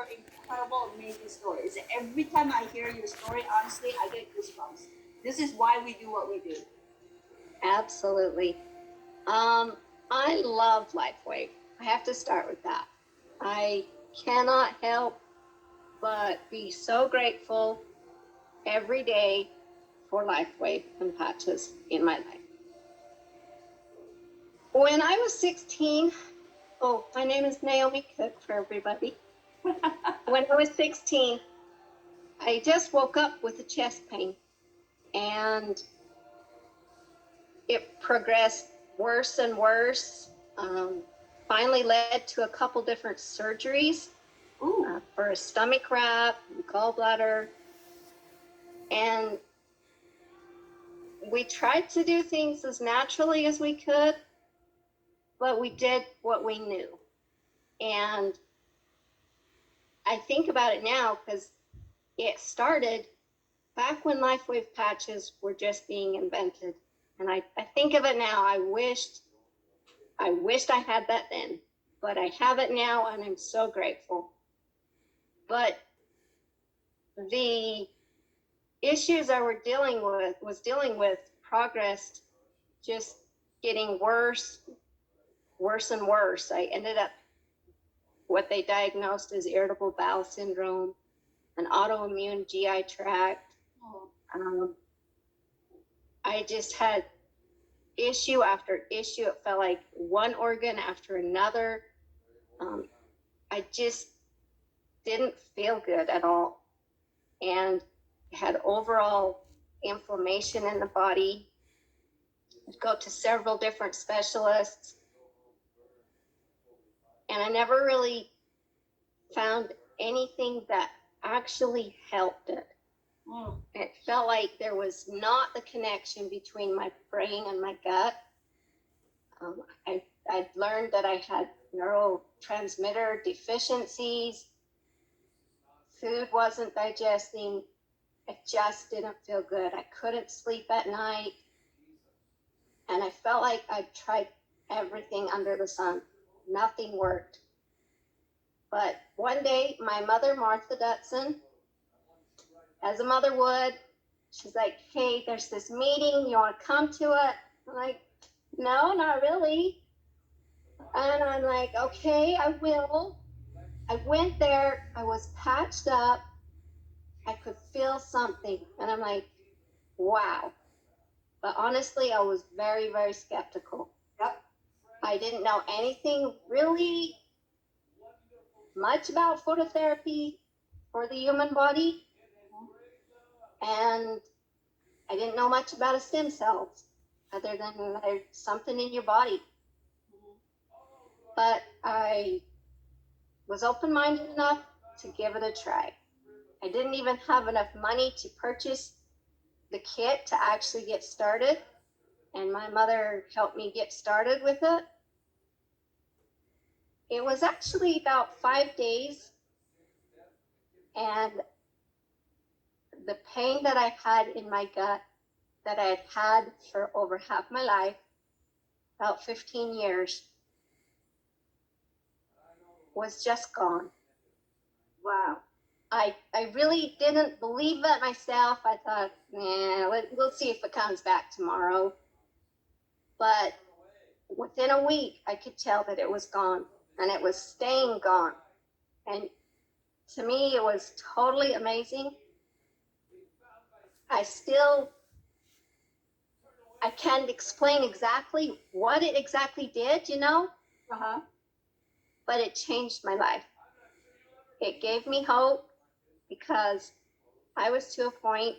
your incredible, amazing story. Is every time I hear your story, honestly, I get goosebumps. This is why we do what we do. Absolutely. I love Lifewave. I have to start with that. I cannot help but be so grateful every day for Lifewave and patches in my life. When I was 16, oh, my name is Naomi Cook for everybody. When I was 16, I just woke up with a chest pain, and it progressed worse and worse. Finally led to a couple different surgeries for a stomach wrap, gallbladder, and we tried to do things as naturally as we could, but we did what we knew. And I think about it now because it started back when Lifewave patches were just being invented. And I think of it now, I wished I had that then, but I have it now and I'm so grateful. But the issues I was dealing with progressed, just getting worse and worse. I ended up what they diagnosed as irritable bowel syndrome, an autoimmune GI tract. I just had issue after issue. It felt like one organ after another. I just didn't feel good at all, and had overall inflammation in the body. I'd go to several different specialists, and I never really found anything that actually helped it. It felt like there was not the connection between my brain and my gut. I'd learned that I had neurotransmitter deficiencies. Food wasn't digesting. I just didn't feel good. I couldn't sleep at night. And I felt like I tried everything under the sun. Nothing worked. But one day, my mother, Martha Dutson, as a mother would, she's like, hey, there's this meeting. You want to come to it? I'm like, no, not really. And I'm like, okay, I will. I went there. I was patched up. I could feel something. And I'm like, wow. But honestly, I was very, very skeptical. Yep. I didn't know anything really much about phototherapy for the human body. And I didn't know much about a stem cells other than there's something in your body. But I was open-minded enough to give it a try. I didn't even have enough money to purchase the kit to actually get started. And my mother helped me get started with it. It was actually about 5 days, and the pain that I had in my gut that I had had for over half my life, about 15 years, was just gone. Wow. I really didn't believe it myself. I thought, we'll see if it comes back tomorrow. But within a week, I could tell that it was gone, and it was staying gone. And to me, it was totally amazing. I can't explain exactly what it exactly did, but it changed my life. It gave me hope because I was to a point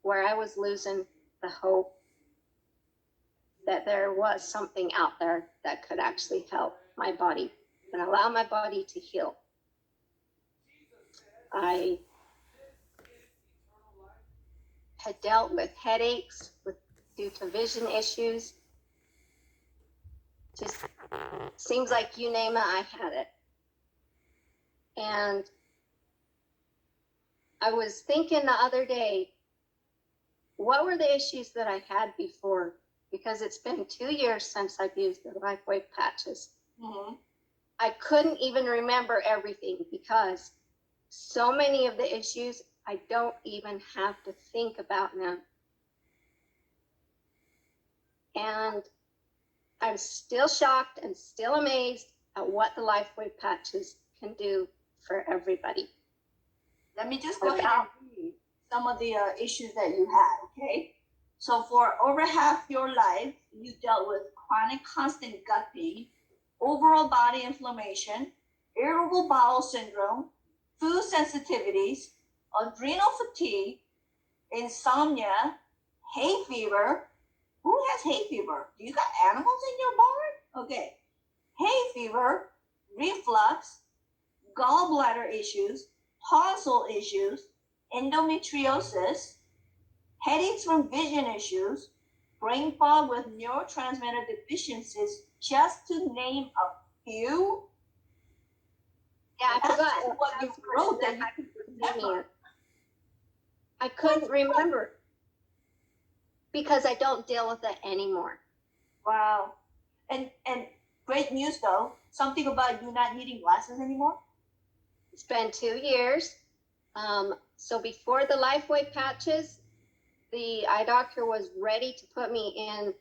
where I was losing the hope that there was something out there that could actually help my body and allow my body to heal. I had dealt with headaches due to vision issues. Just seems like you name it, I had it. And I was thinking the other day, what were the issues that I had before? Because it's been 2 years since I've used the Lifewave patches. I couldn't even remember everything because So many of the issues I don't even have to think about now. And I'm still shocked and still amazed at what the Lifewave patches can do for everybody. Let me just go ahead and read some of the issues that you had, okay? So for over half your life, you dealt with chronic constant gut pain, overall body inflammation, irritable bowel syndrome, food sensitivities, adrenal fatigue, insomnia, hay fever. Who has hay fever? Do you got animals in your barn? Okay. Hay fever, reflux, gallbladder issues, tonsil issues, endometriosis, headaches from vision issues, brain fog with neurotransmitter deficiencies, just to name a few. Yeah, I forgot what you wrote that you remember. I couldn't remember because I don't deal with it anymore. Wow. And great news though, something about you not needing glasses anymore. It's been 2 years. So before the Lifewave patches, the eye doctor was ready to put me in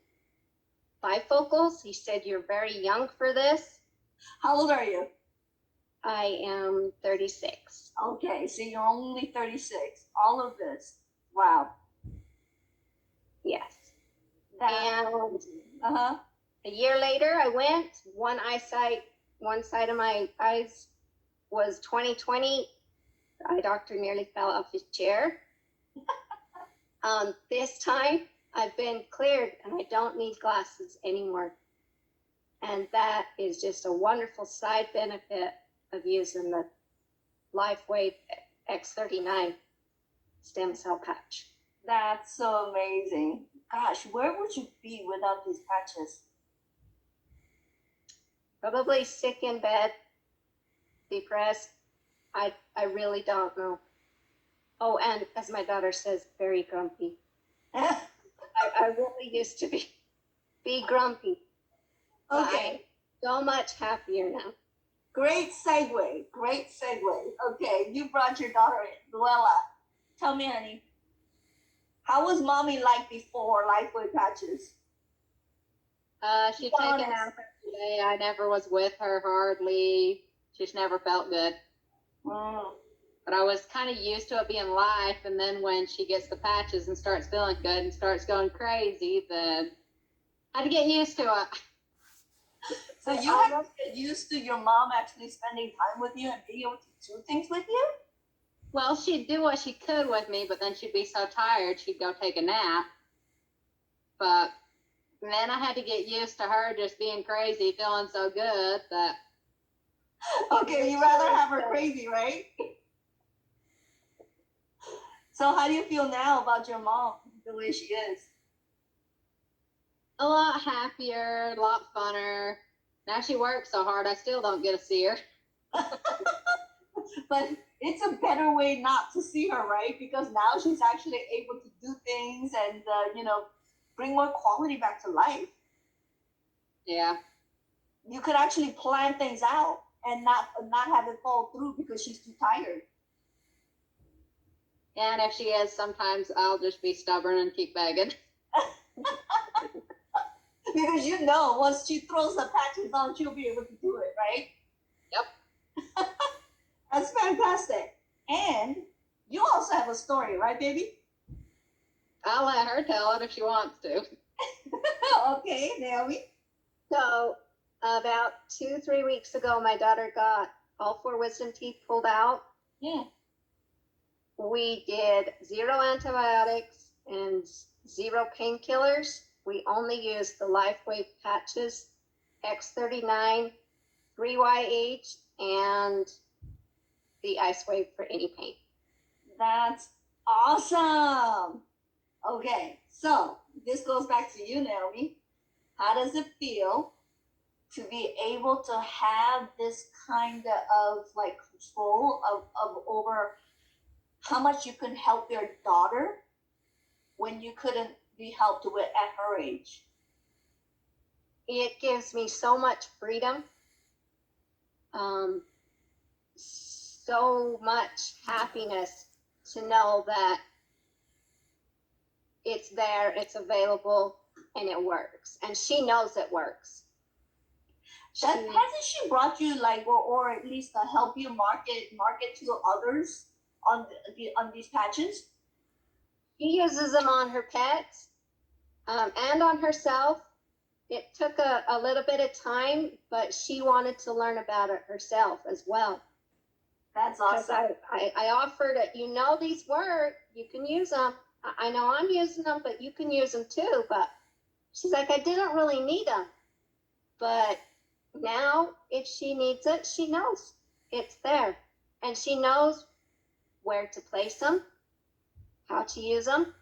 bifocals. He said, "You're very young for this." How old are you? I am 36. Okay, so you're only 36. All of this. Wow. Yes. That, and a year later, I went. One side of my eyes was 20/20. The eye doctor nearly fell off his chair. This time, I've been cleared and I don't need glasses anymore. And that is just a wonderful side benefit of using the Lifewave X39 stem cell patch. That's so amazing. Gosh, where would you be without these patches? Probably sick in bed, depressed. I really don't know. Oh, and as my daughter says, very grumpy. I really used to be grumpy. Okay. So much happier now. Great segue. Great segue. Okay, you brought your daughter in. Luella, tell me, honey, how was mommy like before Lifewave patches? She'd take a nap every day. I never was with her hardly. She's never felt good. But I was kind of used to it being life, and then when she gets the patches and starts feeling good and starts going crazy, then I had to get used to it. So you have to get used to your mom actually spending time with you and being able to do things with you? Well, she'd do what she could with me, but then she'd be so tired, she'd go take a nap. But then I had to get used to her just being crazy, feeling so good that... Okay, you'd rather have her crazy, right? So how do you feel now about your mom, the way she is? A lot happier, a lot funner. Now she works so hard, I still don't get to see her. But it's a better way not to see her, right? Because now she's actually able to do things and, bring more quality back to life. Yeah. You could actually plan things out and not have it fall through because she's too tired. And if she is, sometimes I'll just be stubborn and keep begging. Because once she throws the patches on, she'll be able to do it, right? Yep. That's fantastic. And you also have a story, right, baby? I'll let her tell it if she wants to. Okay, Naomi. So about 2-3 weeks ago, my daughter got all 4 wisdom teeth pulled out. Yeah. We did 0 antibiotics and 0 painkillers. We only used the Lifewave patches, X39, 3YH, and the Ice Wave for any pain. That's awesome. Okay, so this goes back to you, Naomi. How does it feel to be able to have this kind of like control of over how much you can help your daughter when you couldn't be helped with at her age? It gives me so much freedom, so much happiness to know that it's there, it's available, and it works. And she knows it works. Hasn't she brought you like, or at least help you market to others on on these patches? She uses them on her pets and on herself. It took a little bit of time, but she wanted to learn about it herself as well. That's awesome. I offered it, you know, these work, you can use them. I know I'm using them, but you can use them too. But she's like, I didn't really need them. But now if she needs it, she knows it's there. And she knows where to place them, how to use them.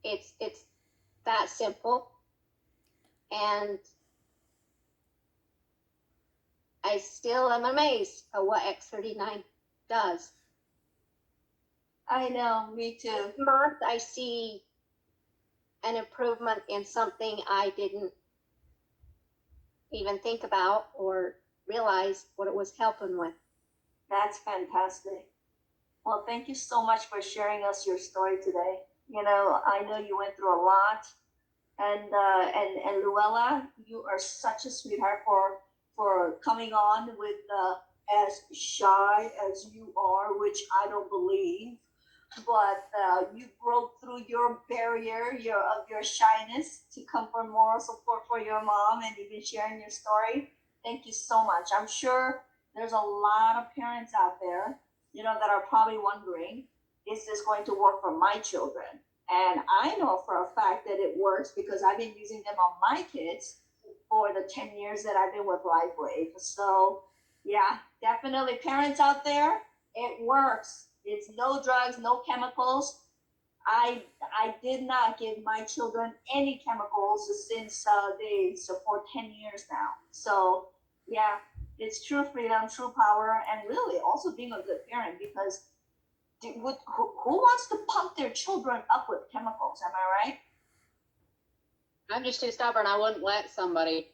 It's that simple. And I still am amazed at what X39 does. I know, me too. This month I see an improvement in something I didn't even think about or realize what it was helping with. That's fantastic. Well, thank you so much for sharing us your story today. You know, I know you went through a lot, and Luella, you are such a sweetheart for coming on with as shy as you are, which I don't believe, but you broke through your barrier of your shyness to come for moral support for your mom and even sharing your story. Thank you so much. I'm sure there's a lot of parents out there, you know, that are probably wondering, is this going to work for my children? And I know for a fact that it works because I've been using them on my kids for the 10 years that I've been with Lifewave. So yeah, definitely parents out there, it works. It's no drugs, no chemicals. I did not give my children any chemicals since for 10 years now. So yeah, it's true freedom, true power, and really also being a good parent, because who wants to pump their children up with chemicals? Am I right? I'm just too stubborn. I wouldn't let somebody.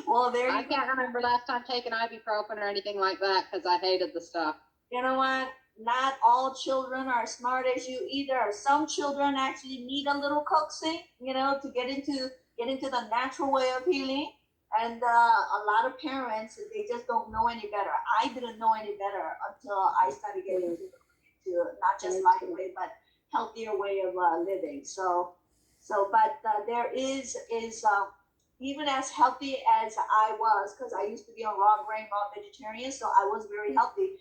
Well, there you I can't remember last time taking ibuprofen or anything like that because I hated the stuff. You know what? Not all children are as smart as you either. Some children actually need a little coaxing, you know, to get into the natural way of healing. And a lot of parents, they just don't know any better. I didn't know any better until I started getting into not just Lifewave, but healthier way of living. But there is even as healthy as I was, because I used to be a raw grain, raw vegetarian, so I was very healthy.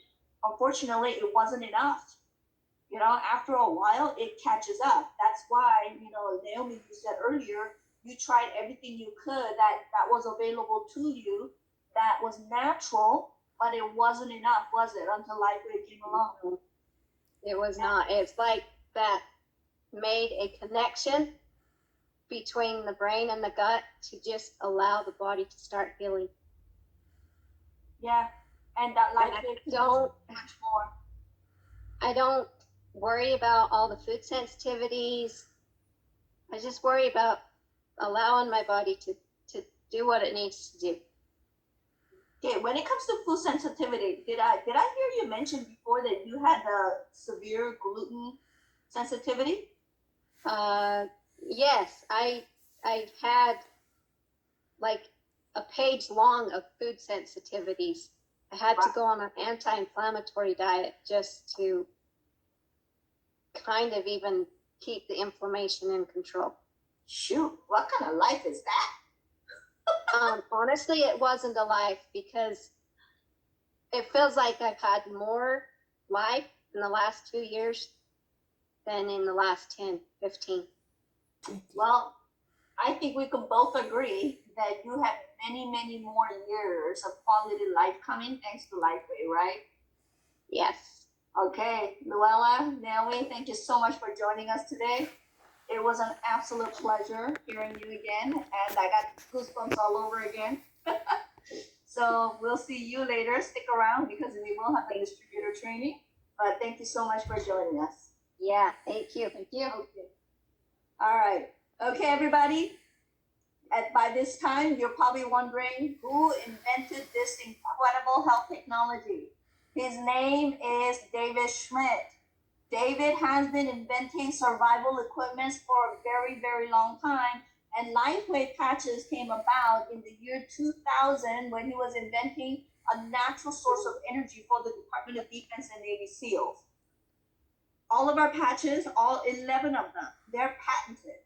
Unfortunately, it wasn't enough. You know, after a while, it catches up. That's why, you know, Naomi, you said earlier, you tried everything you could that was available to you, that was natural, but it wasn't enough, was it? Until Lifewave came along. It was not. It's like that made a connection between the brain and the gut to just allow the body to start healing. Yeah, and that Lifewave don't much more. I don't worry about all the food sensitivities. I just worry about allowing my body to do what it needs to do. Okay, when it comes to food sensitivity, did I hear you mention before that you had a severe gluten sensitivity? Yes, I had like a page long of food sensitivities. I had to go on an anti-inflammatory diet just to kind of even keep the inflammation in control. Shoot, what kind of life is that? Honestly, it wasn't a life, because it feels like I've had more life in the last 2 years than in the last 10, 15. Well, I think we can both agree that you have many, many more years of quality life coming thanks to Lifewave, right? Yes. Okay, Luella, Naomi, thank you so much for joining us today. It was an absolute pleasure hearing you again, and I got goosebumps all over again. So we'll see you later. Stick around because we will have the distributor training. But thank you so much for joining us. Yeah, thank you. Thank you. Okay. All right. Okay, everybody. by this time, you're probably wondering who invented this incredible health technology. His name is David Schmidt. David has been inventing survival equipment for a very, very long time. And Lifewave patches came about in the year 2000 when he was inventing a natural source of energy for the Department of Defense and Navy SEALs. All of our patches, all 11 of them, they're patented.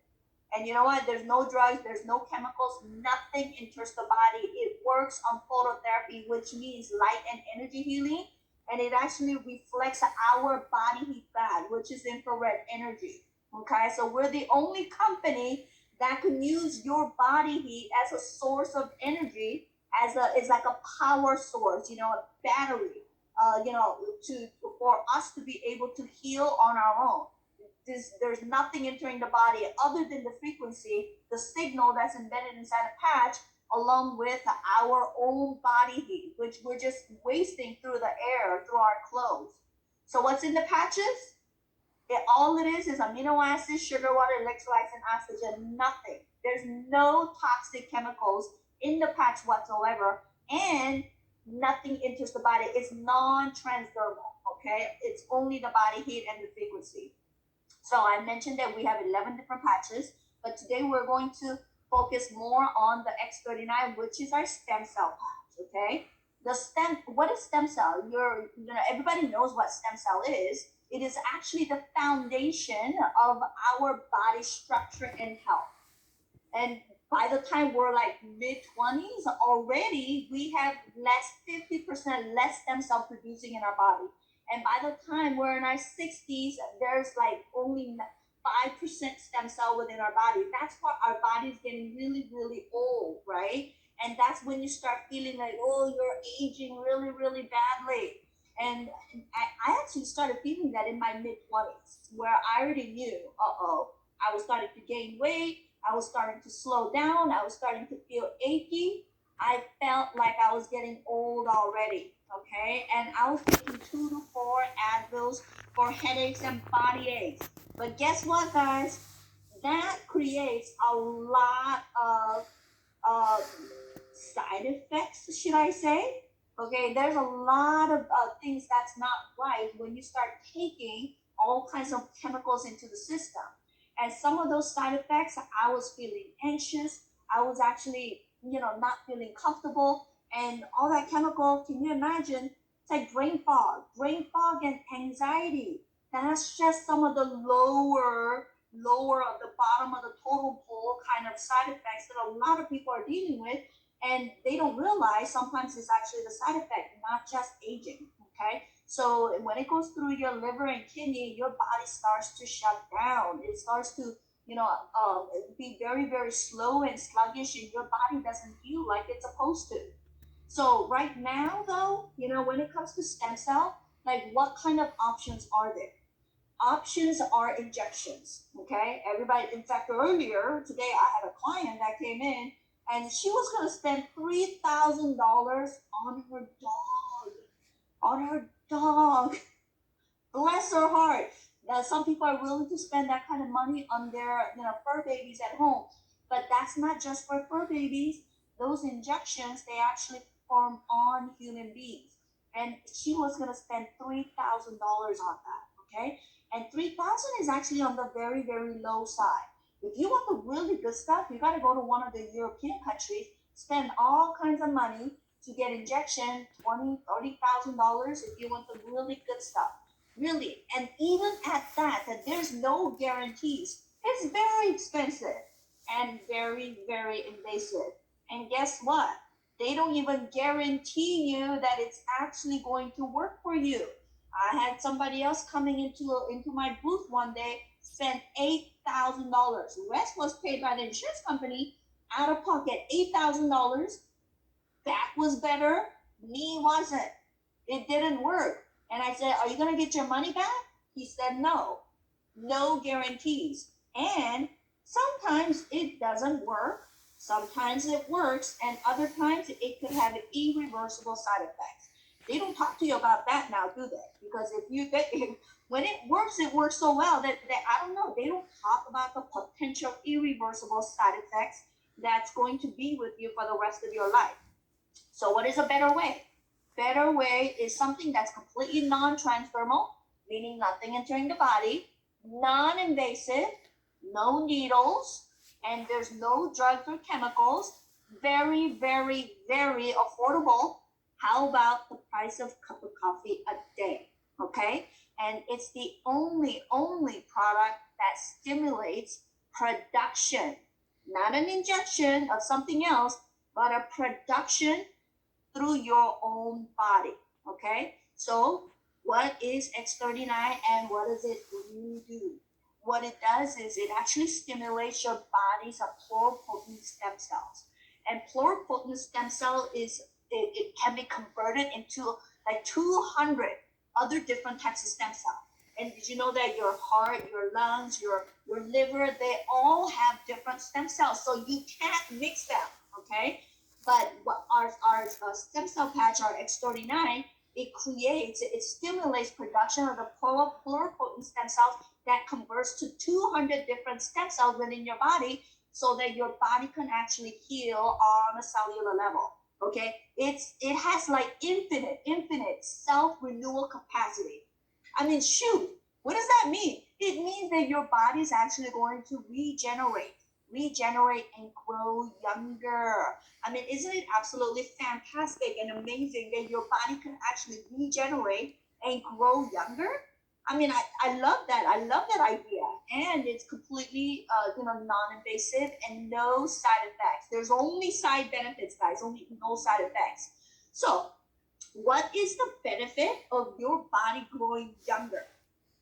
And you know what? There's no drugs, there's no chemicals, nothing enters the body. It works on phototherapy, which means light and energy healing. And it actually reflects our body heat back, which is infrared energy. Okay, so we're the only company that can use your body heat as a source of energy, it's like a power source, you know, a battery, you know, for us to be able to heal on our own. There's nothing entering the body other than the frequency, the signal that's embedded inside a patch, along with our own body heat, which we're just wasting through the air, through our clothes. So what's in the patches? All it is amino acids, sugar water, electrolytes, and oxygen, nothing. There's no toxic chemicals in the patch whatsoever, and nothing enters the body. It's non-transdermal, okay? It's only the body heat and the frequency. So I mentioned that we have 11 different patches, but today we're going to focus more on the X39, which is our stem cell patch, okay? What is stem cell? Everybody knows what stem cell is. It is actually the foundation of our body structure and health. And by the time we're like mid-20s, already we have 50% less stem cell producing in our body. And by the time we're in our 60s, there's like only 5% stem cell within our body. That's why our body's getting really, really old, right? And that's when you start feeling like, oh, you're aging really, really badly. And I actually started feeling that in my mid-20s, where I already knew, I was starting to gain weight, I was starting to slow down, I was starting to feel achy. I felt like I was getting old already, okay? And I was taking 2 to 4 Advils for headaches and body aches. But guess what, guys? That creates a lot of side effects, should I say? Okay, there's a lot of things that's not right when you start taking all kinds of chemicals into the system. And some of those side effects, I was feeling anxious. I was actually, not feeling comfortable. And all that chemical, can you imagine? It's like brain fog and anxiety. That's just some of the lower of the bottom of the totem pole kind of side effects that a lot of people are dealing with. And they don't realize sometimes it's actually the side effect, not just aging, okay? So when it goes through your liver and kidney, your body starts to shut down. It starts to, be very, very slow and sluggish, and your body doesn't feel like it's supposed to. So right now, though, when it comes to stem cell, like what kind of options are there? Options are injections, okay? Everybody, in fact, earlier today, I had a client that came in, and she was going to spend $3,000 on her dog. Bless her heart. Now, some people are willing to spend that kind of money on their, fur babies at home. But that's not just for fur babies. Those injections, they actually perform on human beings. And she was going to spend $3,000 on that, okay? And $3,000 is actually on the very, very low side. If you want the really good stuff, you got to go to one of the European countries, spend all kinds of money to get injection, $20,000, $30,000 if you want the really good stuff. Really, and even at that there's no guarantees. It's very expensive and very, very invasive. And guess what? They don't even guarantee you that it's actually going to work for you. I had somebody else coming into my booth one day, spent $8,000. The rest was paid by the insurance company out of pocket. $8,000. That was better. Me wasn't. It didn't work. And I said, are you going to get your money back? He said, no. No guarantees. And sometimes it doesn't work. Sometimes it works. And other times it could have irreversible side effects. They don't talk to you about that now, do they? Because when it works so well that I don't know. They don't talk about the potential irreversible side effects. that's going to be with you for the rest of your life. So what is a better way? Better way is something that's completely non-transdermal, meaning nothing entering the body, non-invasive, no needles, and there's no drugs or chemicals. Very, very, very affordable. How about the price of a cup of coffee a day? Okay? And it's the only product that stimulates production, not an injection of something else, but a production through your own body. Okay? So, what is X39 and what does it really do? What it does is it actually stimulates your body's pluripotent stem cells. And pluripotent stem cell it can be converted into like 200 other different types of stem cells. And did you know that your heart, your lungs, your liver, they all have different stem cells. So you can't mix them, okay? But what our stem cell patch, our X39, it stimulates production of the pluripotent stem cells that converts to 200 different stem cells within your body so that your body can actually heal on a cellular level. Okay, it has like infinite self-renewal capacity. I mean, shoot, what does that mean? It means that your body is actually going to regenerate and grow younger. I mean, isn't it absolutely fantastic and amazing that your body can actually regenerate and grow younger? I mean, I love that. I love that idea, and it's completely, non-invasive and no side effects. There's only side benefits, guys. Only no side effects. So, what is the benefit of your body growing younger?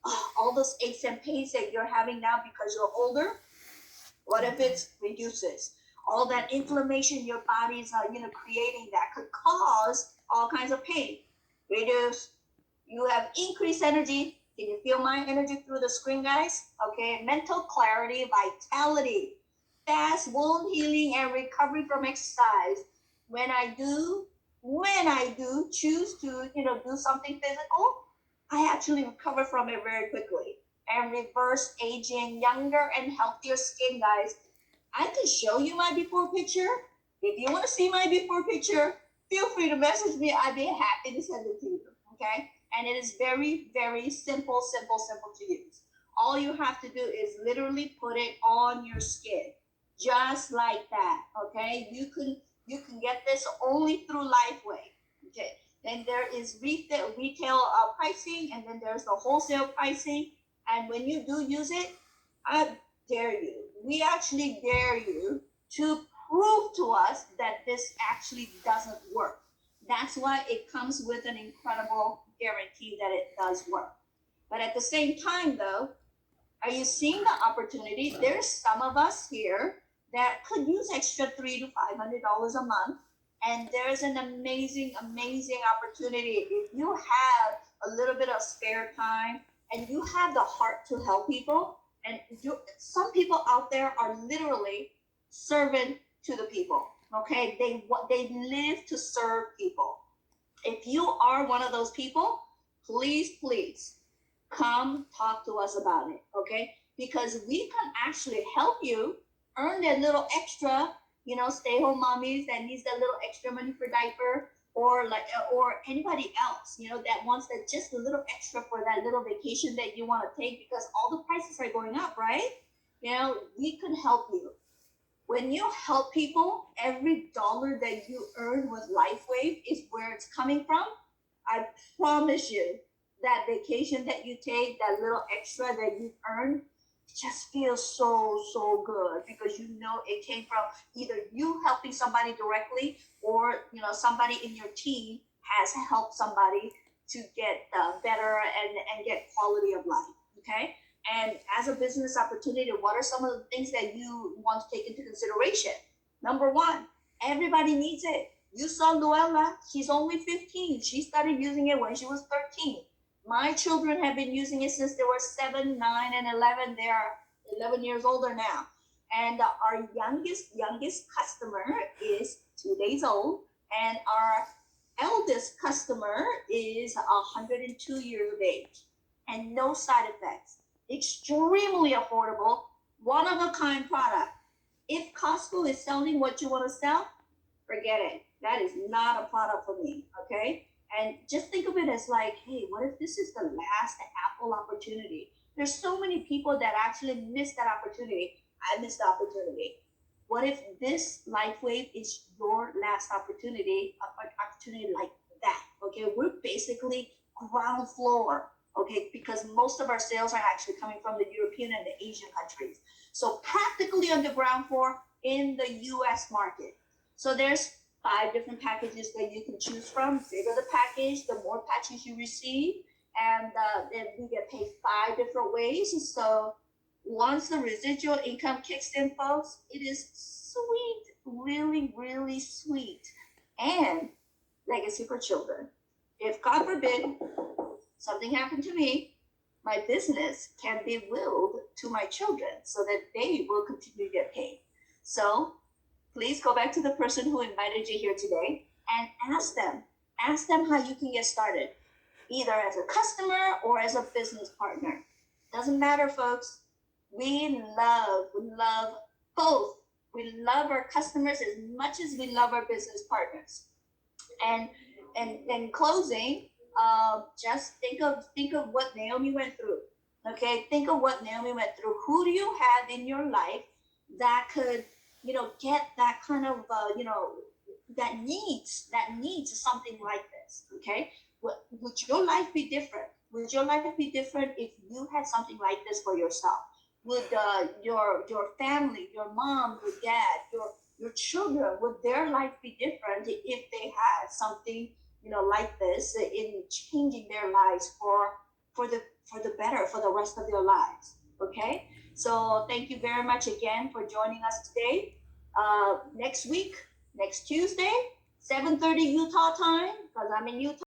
Oh, all those aches and pains that you're having now because you're older. What if it reduces all that inflammation your body's creating that could cause all kinds of pain? Reduce. You have increased energy. Can you feel my energy through the screen, guys? Okay, mental clarity, vitality, fast wound healing, and recovery from exercise. When I do choose to, do something physical, I actually recover from it very quickly and reverse aging, younger and healthier skin, guys. I can show you my before picture. If you want to see my before picture, feel free to message me. I'd be happy to send it to you. Okay? And it is very, very simple to use. All you have to do is literally put it on your skin, just like that. Okay? You can get this only through Lifewave. Okay? Then there is retail pricing, and then there's the wholesale pricing. And when you do use it, I dare you. We actually dare you to prove to us that this actually doesn't work. That's why it comes with an incredible guarantee that it does work. But at the same time, though, are you seeing the opportunity? There's some of us here that could use extra $300 to $500 a month. And there's an amazing opportunity. If you have a little bit of spare time and you have the heart to help people, and some people out there are literally servant to the people. Okay, they live to serve people. If you are one of those people, please come talk to us about it. Okay, because we can actually help you earn that little extra. Stay-home mommies that needs that little extra money for diaper, or anybody else, that wants that just a little extra for that little vacation that you want to take because all the prices are going up, right? We can help you. When you help people, every dollar that you earn with Lifewave is where it's coming from. I promise you, that vacation that you take, that little extra that you earn, just feels so good because it came from either you helping somebody directly or somebody in your team has helped somebody to get better and get quality of life. Okay, and as a business opportunity, what are some of the things that you want to take into consideration? Number one, everybody needs it. You saw Luella, she's only 15. She started using it when she was 13. My children have been using it since they were 7, 9, and 11. They are 11 years older now. And our youngest customer is 2 days old. And our eldest customer is 102 years of age. And no side effects. Extremely affordable, one-of-a-kind product. If Costco is selling what you want to sell, forget it. That is not a product for me. Okay. And just think of it as like, hey, what if this is the last Apple opportunity? There's so many people that actually miss that opportunity. I missed the opportunity. What if this Lifewave is your last opportunity, an opportunity like that? Okay, we're basically ground floor. Okay, because most of our sales are actually coming from the European and the Asian countries. So practically on the ground floor in the US market. So there's 5 different packages that you can choose from. The bigger the package, the more patches you receive. And then we get paid 5 different ways. So once the residual income kicks in, folks, it is sweet, really, really sweet. And legacy for children. If God forbid something happened to me, my business can be willed to my children so that they will continue to get paid. So please go back to the person who invited you here today and ask them how you can get started, either as a customer or as a business partner. Doesn't matter, folks. We love both. We love our customers as much as we love our business partners. And in closing, just think of what Naomi went through. Okay, think of what Naomi went through. Who do you have in your life that could, get that kind of, that needs something like this? Okay, would your life be different? Would your life be different if you had something like this for yourself? Would your family, your mom, your dad, your children, would their life be different if they had something like this in changing their lives for the better for the rest of their lives? Okay, so thank you very much again for joining us today. Next week, next Tuesday, 7:30 Utah time, because I'm in Utah.